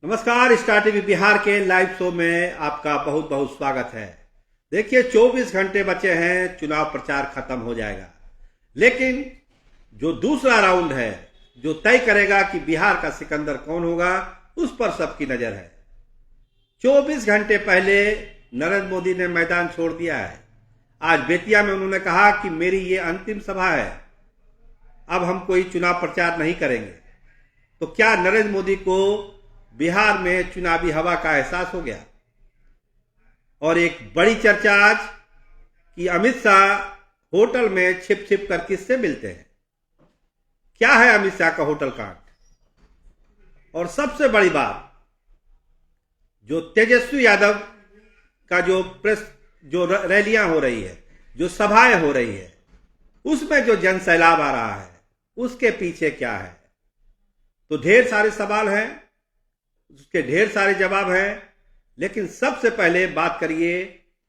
नमस्कार। Star TV Bihar के live show में आपका बहुत बहुत स्वागत है। देखिए 24 घंटे बचे हैं, चुनाव प्रचार खत्म हो जाएगा, लेकिन जो दूसरा राउंड है जो तय करेगा कि बिहार का सिकंदर कौन होगा, उस पर सबकी नजर है। 24 घंटे पहले नरेंद्र मोदी ने मैदान छोड़ दिया है। आज बेतिया में उन्होंने कहा कि मेरी ये अंतिम सभा है, अब हम कोई चुनाव प्रचार नहीं करेंगे। तो क्या नरेंद्र मोदी को बिहार में चुनावी हवा का एहसास हो गया? और एक बड़ी चर्चा आज कि अमित शाह होटल में छिप छिप कर किससे मिलते हैं। क्या है अमित शाह का होटल कांड? और सबसे बड़ी बात, जो तेजस्वी यादव का जो रैलियां हो रही है, जो सभाएं हो रही है, उसमें जो जन सैलाब आ रहा है, उसके पीछे क्या है? तो ढेर सारे सवाल हैं, उसके ढेर सारे जवाब हैं, लेकिन सबसे पहले बात करिए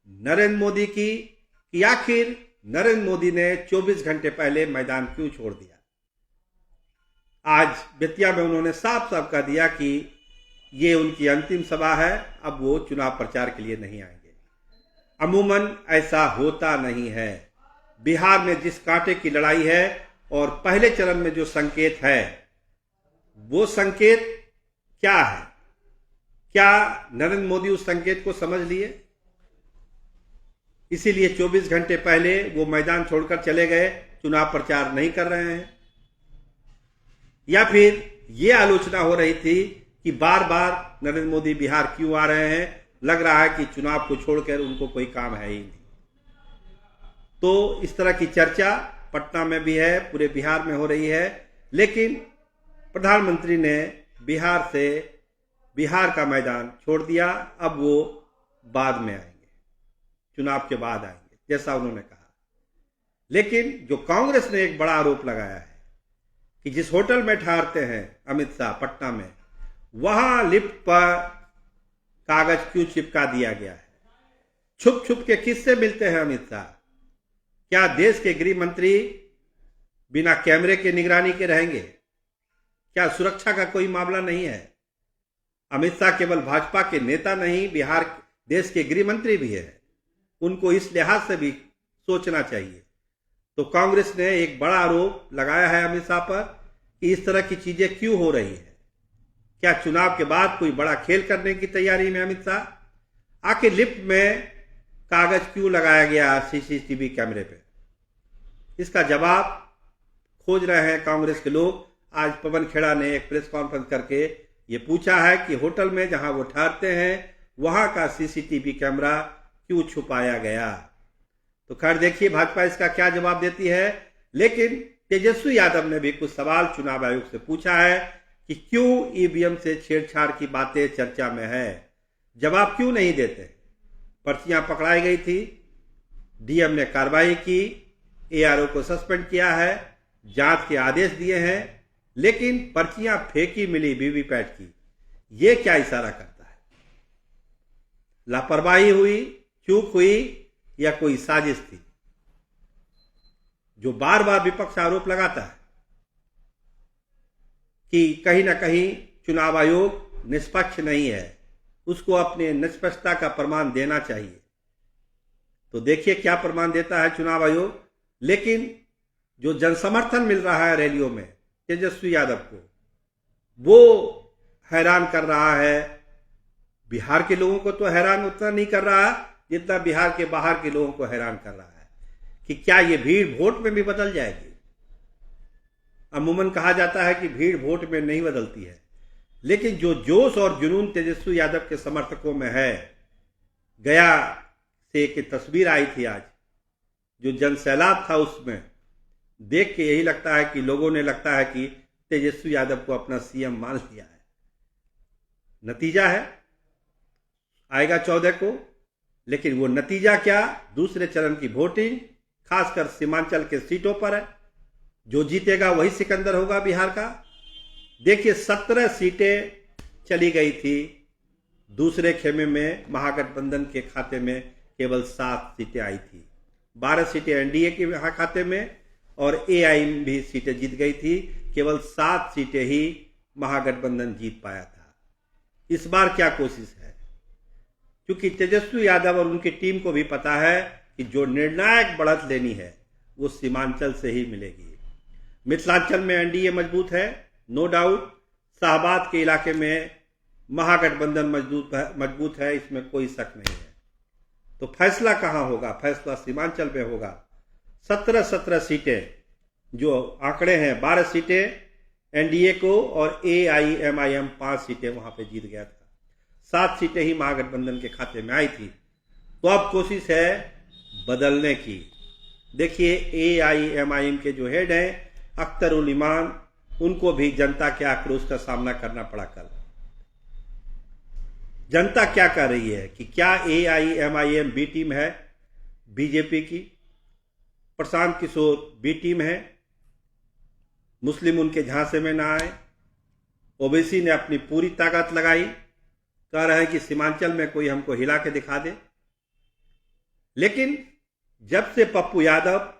नरेंद्र मोदी की कि आखिर नरेंद्र मोदी ने 24 घंटे पहले मैदान क्यों छोड़ दिया। आज बेतिया में उन्होंने साफ साफ कह दिया कि ये उनकी अंतिम सभा है, अब वो चुनाव प्रचार के लिए नहीं आएंगे। अमूमन ऐसा होता नहीं है। बिहार में जिस कांटे की लड़ाई है और पहले चरण में जो संकेत है, वो संकेत क्या है? क्या नरेंद्र मोदी उस संकेत को समझ लिए? इसीलिए 24 घंटे पहले वो मैदान छोड़कर चले गए, चुनाव प्रचार नहीं कर रहे हैं। या फिर ये आलोचना हो रही थी कि बार बार नरेंद्र मोदी बिहार क्यों आ रहे हैं, लग रहा है कि चुनाव को छोड़कर उनको कोई काम है ही नहीं। तो इस तरह की चर्चा पटना में भी है, पूरे बिहार में हो रही है। लेकिन प्रधानमंत्री ने बिहार का मैदान छोड़ दिया। अब वो बाद में आएंगे, चुनाव के बाद आएंगे, जैसा उन्होंने कहा। लेकिन जो कांग्रेस ने एक बड़ा आरोप लगाया है कि जिस होटल में ठहरते हैं अमित शाह पटना में, वहां लिफ्ट पर कागज क्यों चिपका दिया गया है? छुप छुप के किससे मिलते हैं अमित शाह? क्या देश के गृह मंत्री बिना कैमरे के निगरानी के रहेंगे? क्या सुरक्षा का कोई मामला नहीं है? अमित शाह केवल भाजपा के नेता नहीं, बिहार देश के गृह मंत्री भी है। उनको इस लिहाज से भी सोचना चाहिए। तो कांग्रेस ने एक बड़ा आरोप लगाया है अमित शाह पर कि इस तरह की चीजें क्यों हो रही है। क्या चुनाव के बाद कोई बड़ा खेल करने की तैयारी में अमित शाह? आखिर लिफ्ट में कागज क्यों लगाया गया सीसीटीवी कैमरे पे? इसका जवाब खोज रहे हैं कांग्रेस के लोग। आज पवन खेड़ा ने एक प्रेस कॉन्फ्रेंस करके ये पूछा है कि होटल में जहां वो ठहरते हैं, वहां का सीसीटीवी कैमरा क्यों छुपाया गया। तो खैर देखिए भाजपा इसका क्या जवाब देती है। लेकिन तेजस्वी यादव ने भी कुछ सवाल चुनाव आयोग से पूछा है कि क्यों ईवीएम से छेड़छाड़ की बातें चर्चा में है, जवाब क्यों नहीं देते। पर्चियां पकड़ाई गई थी, डीएम ने कार्रवाई की, एआरओ को सस्पेंड किया है, जांच के आदेश दिए हैं, लेकिन पर्चियां फेंकी मिली वीवीपैट की। ये क्या इशारा करता है? लापरवाही हुई, चूक हुई, या कोई साजिश थी? जो बार बार विपक्ष आरोप लगाता है कि कहीं ना कहीं चुनाव आयोग निष्पक्ष नहीं है, उसको अपने निष्पक्षता का प्रमाण देना चाहिए। तो देखिए क्या प्रमाण देता है चुनाव आयोग। लेकिन जो जनसमर्थन मिल रहा है रैलियों में तेजस्वी यादव को, वो हैरान कर रहा है। बिहार के लोगों को तो हैरान उतना नहीं कर रहा जितना बिहार के बाहर के लोगों को हैरान कर रहा है कि क्या ये भीड़ वोट में भी बदल जाएगी। अमूमन कहा जाता है कि भीड़ वोट में नहीं बदलती है, लेकिन जो जोश और जुनून तेजस्वी यादव के समर्थकों में है, गया से एक तस्वीर आई थी आज, जो जनसैलाब था, उसमें देख के यही लगता है कि लोगों ने लगता है कि तेजस्वी यादव को अपना सीएम मान लिया है। नतीजा है आएगा 14 को, लेकिन वो नतीजा क्या, दूसरे चरण की वोटिंग खासकर सीमांचल के सीटों पर है। जो जीतेगा वही सिकंदर होगा बिहार का। देखिए 17 सीटें चली गई थी, दूसरे खेमे में महागठबंधन के खाते में केवल 7 सीटें आई थी। 12 सीटें एनडीए के खाते में और एआई भी सीटें जीत गई थी। केवल 7 सीटें ही महागठबंधन जीत पाया था। इस बार क्या कोशिश है, क्योंकि तेजस्वी यादव और उनकी टीम को भी पता है कि जो निर्णायक बढ़त लेनी है वो सीमांचल से ही मिलेगी। मिथिलांचल में एनडीए मजबूत है, नो डाउट। शाहबाद के इलाके में महागठबंधन मजबूत है, इसमें कोई शक नहीं है। तो फैसला कहां होगा? फैसला सीमांचल में होगा। 17 सीटें जो आंकड़े हैं, 12 सीटें एनडीए को और एआईएमआईएम 5 सीटें वहां पे जीत गया था। 7 सीटें ही महागठबंधन के खाते में आई थी। तो अब कोशिश है बदलने की। देखिए एआईएमआईएम के जो हेड हैं अख्तर उल ईमान, उनको भी जनता के आक्रोश का सामना करना पड़ा कल। जनता क्या कह रही है कि क्या एआईएमआईएम बी टीम है बीजेपी की, प्रशांत किशोर बी टीम है, मुस्लिम उनके झांसे में ना आए, ओबीसी ने अपनी पूरी ताकत लगाई, कह रहे हैं कि सीमांचल में कोई हमको हिला के दिखा दे। लेकिन जब से पप्पू यादव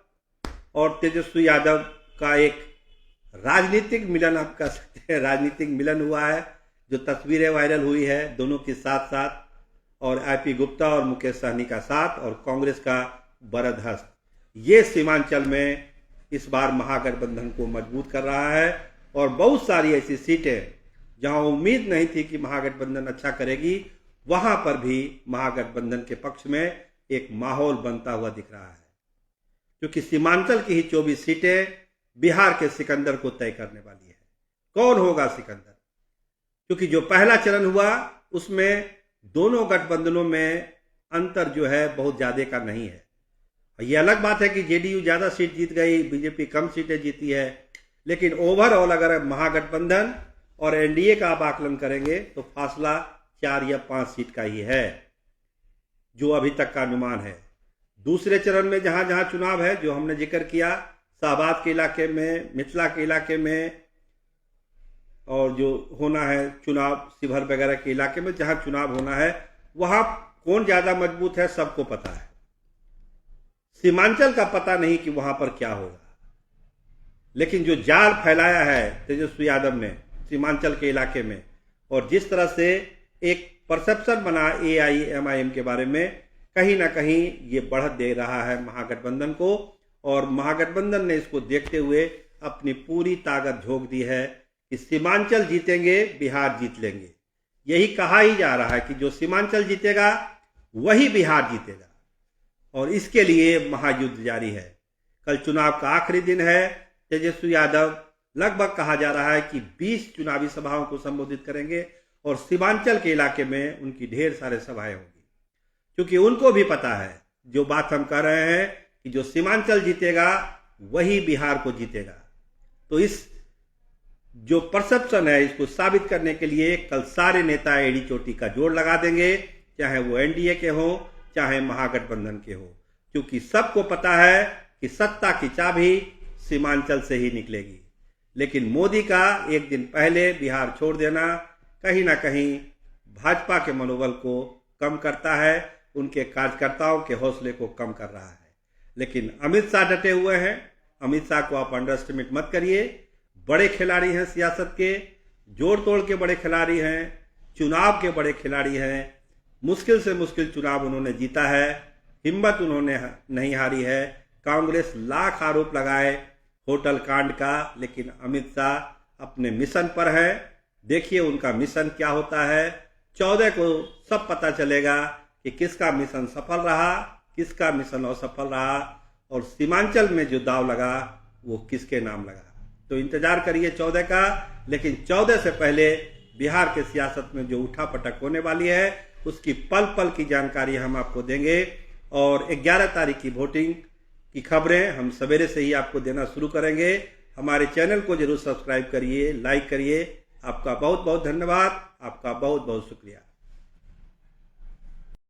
और तेजस्वी यादव का एक राजनीतिक मिलन, आप कह सकते हैं राजनीतिक मिलन हुआ है, जो तस्वीरें वायरल हुई है दोनों के साथ साथ, और आईपी गुप्ता और मुकेश सहनी का साथ और कांग्रेस का बरदहस्त, ये सीमांचल में इस बार महागठबंधन को मजबूत कर रहा है। और बहुत सारी ऐसी सीटें जहां उम्मीद नहीं थी कि महागठबंधन अच्छा करेगी, वहां पर भी महागठबंधन के पक्ष में एक माहौल बनता हुआ दिख रहा है, क्योंकि सीमांचल की ही 24 सीटें बिहार के सिकंदर को तय करने वाली है। कौन होगा सिकंदर? क्योंकि जो पहला चरण हुआ उसमें दोनों गठबंधनों में अंतर जो है बहुत ज्यादा का नहीं है। ये अलग बात है कि जेडीयू ज्यादा सीट जीत गई, बीजेपी कम सीटें जीती है, लेकिन ओवरऑल अगर महागठबंधन और एनडीए का आप आकलन करेंगे तो फासला 4 या 5 सीट का ही है, जो अभी तक का अनुमान है। दूसरे चरण में जहां जहां चुनाव है, जो हमने जिक्र किया, शाहबाद के इलाके में, मिथिला के इलाके में, और जो होना है चुनाव शिवहर वगैरह के इलाके में, जहां चुनाव होना है वहां कौन ज्यादा मजबूत है सबको पता है। सीमांचल का पता नहीं कि वहां पर क्या होगा, लेकिन जो जाल फैलाया है तेजस्वी यादव ने सीमांचल के इलाके में, और जिस तरह से एक परसेप्शन बना एआईएमआईएम के बारे में, कहीं ना कहीं ये बढ़त दे रहा है महागठबंधन को, और महागठबंधन ने इसको देखते हुए अपनी पूरी ताकत झोंक दी है कि सीमांचल जीतेंगे, बिहार जीत लेंगे। यही कहा ही जा रहा है कि जो सीमांचल जीतेगा वही बिहार जीतेगा, और इसके लिए महायुद्ध जारी है। कल चुनाव का आखिरी दिन है। तेजस्वी यादव लगभग कहा जा रहा है कि 20 चुनावी सभाओं को संबोधित करेंगे, और सीमांचल के इलाके में उनकी ढेर सारे सभाएं होगी, क्योंकि उनको भी पता है जो बात हम कह रहे हैं कि जो सीमांचल जीतेगा वही बिहार को जीतेगा। तो इस जो परसेप्शन है, इसको साबित करने के लिए कल सारे नेता एड़ी चोटी का जोड़ लगा देंगे, चाहे वो एनडीए के हो चाहे महागठबंधन के हो, क्योंकि सबको पता है कि सत्ता की चाबी सीमांचल से ही निकलेगी। लेकिन मोदी का एक दिन पहले बिहार छोड़ देना कहीं ना कहीं भाजपा के मनोबल को कम करता है, उनके कार्यकर्ताओं के हौसले को कम कर रहा है। लेकिन अमित शाह डटे हुए हैं। अमित शाह को आप अंडर एस्टिमेट मत करिए। बड़े खिलाड़ी हैं सियासत के, जोड़ तोड़ के बड़े खिलाड़ी हैं, चुनाव के बड़े खिलाड़ी हैं। मुश्किल से मुश्किल चुनाव उन्होंने जीता है, हिम्मत उन्होंने नहीं हारी है। कांग्रेस लाख आरोप लगाए होटल कांड का, लेकिन अमित शाह अपने मिशन पर है। देखिए उनका मिशन क्या होता है। 14 को सब पता चलेगा कि किसका मिशन सफल रहा, किसका मिशन असफल रहा, और सीमांचल में जो दाव लगा वो किसके नाम लगा। तो इंतजार करिए 14 का, लेकिन 14 से पहले बिहार के सियासत में जो उठापटक होने वाली है उसकी पल पल की जानकारी हम आपको देंगे। और 11 तारीख की वोटिंग की खबरें हम सवेरे से ही आपको देना शुरू करेंगे। हमारे चैनल को जरूर सब्सक्राइब करिए, लाइक करिए। आपका बहुत बहुत धन्यवाद, आपका बहुत बहुत शुक्रिया।